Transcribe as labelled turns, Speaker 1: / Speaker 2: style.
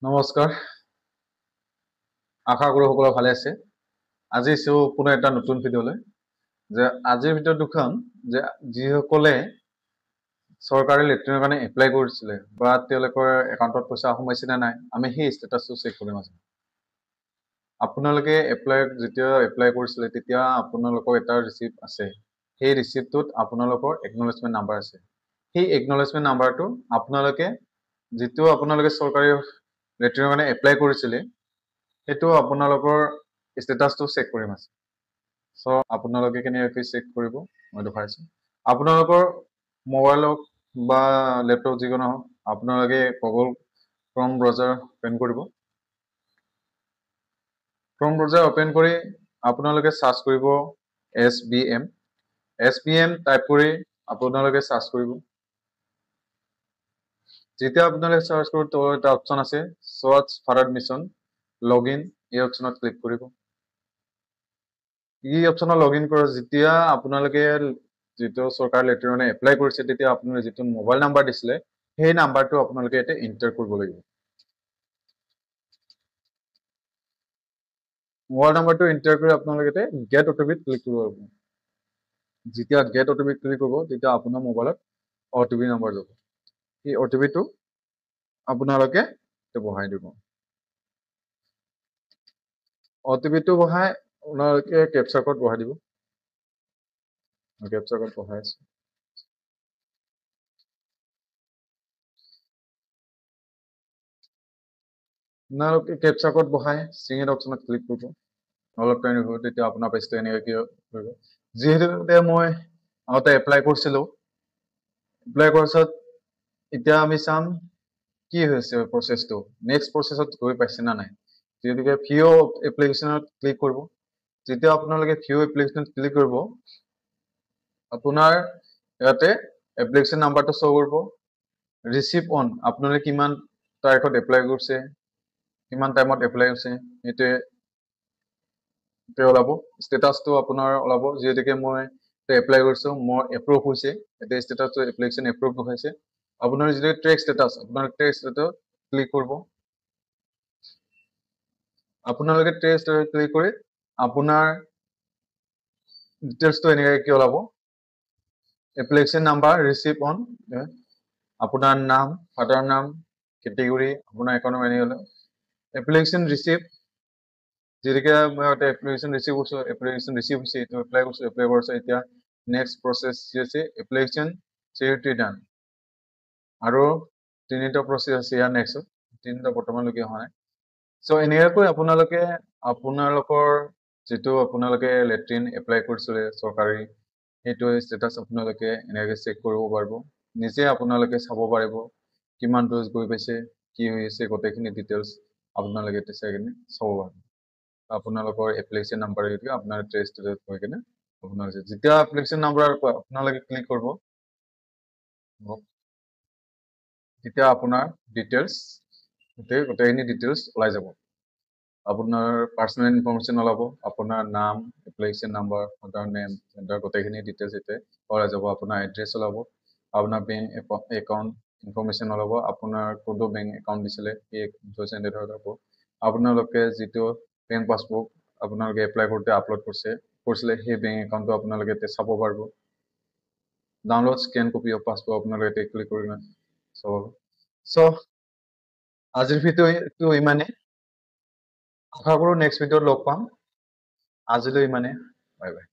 Speaker 1: নমস্কাৰ আশা কৰো সকলো ভালে আছে আজি পুনৰ এটা নতুন ভিডিঅ'লৈ যে আজিৰ ভিডিঅ'ত দুখন যে যিসকলে চৰকাৰী লেট্ৰিনৰ কাৰণে এপ্লাই কৰিছিলে বা তেওঁলোকৰ একাউণ্টত পইচা সোমাইছে নে নাই আমি সেই ষ্টেটাছটো চেক কৰিম আজি আপোনালোকে যেতিয়া এপ্লাই কৰিছিলে তেতিয়া আপোনালোকৰ এটা ৰিচিপ্ট আছে সেই ৰিচিপ্টটোত আপোনালোকৰ একনলেজমেণ্ট নাম্বাৰ আছে সেই একনলেজমেণ্ট নাম্বাৰটো আপোনালোকে যেটো আপোনালোকে চৰকাৰী লেট্ৰিনৰ কাৰণে এপ্লাই কৰিছিলে সেইটো আপোনালোকৰ ষ্টেটাছটো চেক কৰিম আছে সো আপোনালোকে কেনেকৈ চেক কৰিব মই দেখাইছো আপোনালোকৰ মোবাইলত বা ল্যাপটপ যিকোনো আপোনালোকে গুগল ক্ৰোম ব্ৰাউজাৰ ওপেন কৰিব ক্ৰোম ব্ৰাউজাৰ ওপেন কৰি আপোনালোকে সাৰ্চ কৰিব SBM টাইপ কৰি আপোনালোকে সাৰ্চ কৰিব যেতিয়া আপোনালোকে সাৰ্চ কৰিব তো এটা অপচন আছে সাৰ্চ ফৰ এডমিশন লগইন এই অপচনত ক্লিক কৰিব এই অপচনত লগইন কৰা যেতিয়া আপোনালোকে যেটো সৰকাৰ লেটাৰনে এপ্লাই কৰিছে তেতিয়া আপোনালোকে যেটো মোবাইল নাম্বাৰ দিছিলে সেই নাম্বাৰটো আপোনালোকে এতে এন্টাৰ কৰিব লাগিব মোবাইল নাম্বাৰটো এন্টাৰ কৰি আপোনালোকে এতে গেট অটিপি ক্লিক কৰিব যেতিয়া গেট অটিপি ক্লিক কৰিব তেতিয়া আপোনাৰ মোবাইলত অটিপি নাম্বাৰ যাব এই অটিপিটো আপোনালোকে বহাই দিব অটিপিটো বহাই আপোনালোকে ক্যাপচা কোড বহাই দিব ক্যাপচা কোড বহাই আছে আপোনালোকে ক্যাপচা কোড বহাই সিঙ্গেল অপচনত ক্লিক কৰিব অলপ টাইম হ'ব তেতিয়া আপোনাৰ পেজটো এনেকৈ কি কৰিব যেহেতু মই আগতে এপ্লাই কৰিছিলো এপ্লাই কৰাছত এতিয়া আমি চাম কি হৈছে প্ৰসেসটো নেক্সট প্ৰসেসত গৈ পাইছে না নাই যেনেকৈ ভিও এপ্লিকেশনত ক্লিক কৰিব যেতিয়া আপোনালোকে ভিও এপ্লিকেশনত ক্লিক কৰিব আপোনাৰ ইয়াতে এপ্লিকেশন নাম্বাৰটো শো কৰিব ৰিসিভ অন আপোনালোকে কিমান তাৰিখত এপ্লাই কৰিছে কিমান টাইমত এপ্লাই হৈছে এতে ওলাব স্ট্যাটাসটো আপোনাৰ ওলাব যেহেতুকে মই এপ্লাই কৰিছো মোৰ এপ্ৰুভ হৈছে এতে স্ট্যাটাসটো এপ্লিকেশন এপ্ৰুভ হৈছে আপোনাৰ যদি ট্ৰেক স্ট্যাটাস আপোনাৰ ট্ৰেক স্ট্যাটাস ক্লিক কৰিব আপোনালোকে ট্ৰেক স্ট্যাটাস ক্লিক কৰি আপোনাৰ ডিটেইলছটো এনেকৈ কি ওলাব এপ্লিকেশন নাম্বাৰ ৰিসিভ অন আপোনাৰ নাম ফাদাৰ নাম কেটেগৰী আপোনাৰ একাউণ্ট মেনুৱেল এপ্লিকেশন ৰিসিভ যেনেকৈ মই এপ্লিকেশন ৰিসিভ কৰিছো এপ্লিকেশন ৰিসিভ হৈছে এটো এপ্লাই কৰিছো এতিয়া নেক্সট প্ৰসেস হৈছে এপ্লিকেশন সিকিউৰিটি ডান আৰু তিনিটা প্ৰসেস আছে ইয়াৰ নেক্সট তিনিটা বৰ্তমানলৈকে হোৱা নাই সো এনেকৈ আপোনালোকৰ যেটো আপোনালোকে লেট্ৰিন এপ্লাই কৰিছিলে চৰকাৰী হেটো স্ট্যাটাস আপোনালোকে এনেকৈ চেক কৰিব পাৰিব নিজে আপোনালোকে চাব পাৰিব কিমান ডোজ গৈ পাইছে কি হৈছে গোটেইখিনি ডিটেইলছ আপোনালোকে চাইকিনে চাব পাৰিব আপোনালোকৰ এপ্লিকেশন নাম্বাৰ এইটো আপোনাৰ ট্ৰেক স্ট্যাটাস হৈ কিনে আপোনালোকে যেতিয়া এপ্লিকেশন নাম্বাৰ আপোনালোকে ক্লিক কৰিব তেতিয়া আপোনাৰ ডিটেইলছ গোটেইখিনি ডিটেইলছ ওলাই যাব আপোনাৰ পাৰ্সোনাল ইনফৰমেশন ওলাব আপোনাৰ নাম application number father name enter গোটেইখিনি ডিটেইলছ এতে ওলাই যাব আপোনাৰ এড্ৰেছ ওলাব আপোনাৰ বেংক একাউণ্ট ইনফৰমেশন ওলাব আপোনাৰ কোনটো বেংক একাউণ্ট দিছিলে এই জেনেৰেট হ'ব আপোনালোকে যেটো বেংক পাছবুক আপোনালোকে এপ্লাই কৰোতে আপলোড কৰিছিলে সেই বেংক একাউণ্টটো আপোনালোকে এতে চাব পাৰিব download scan copy of passbook আপোনালোকে এতে ক্লিক কৰি সো আজিৰ ভিডিঅ'টো ইমানে আশা কৰো নেক্সট ভিডিঅ'ত লগ পাম আজিলৈ ইমানে বাই বাই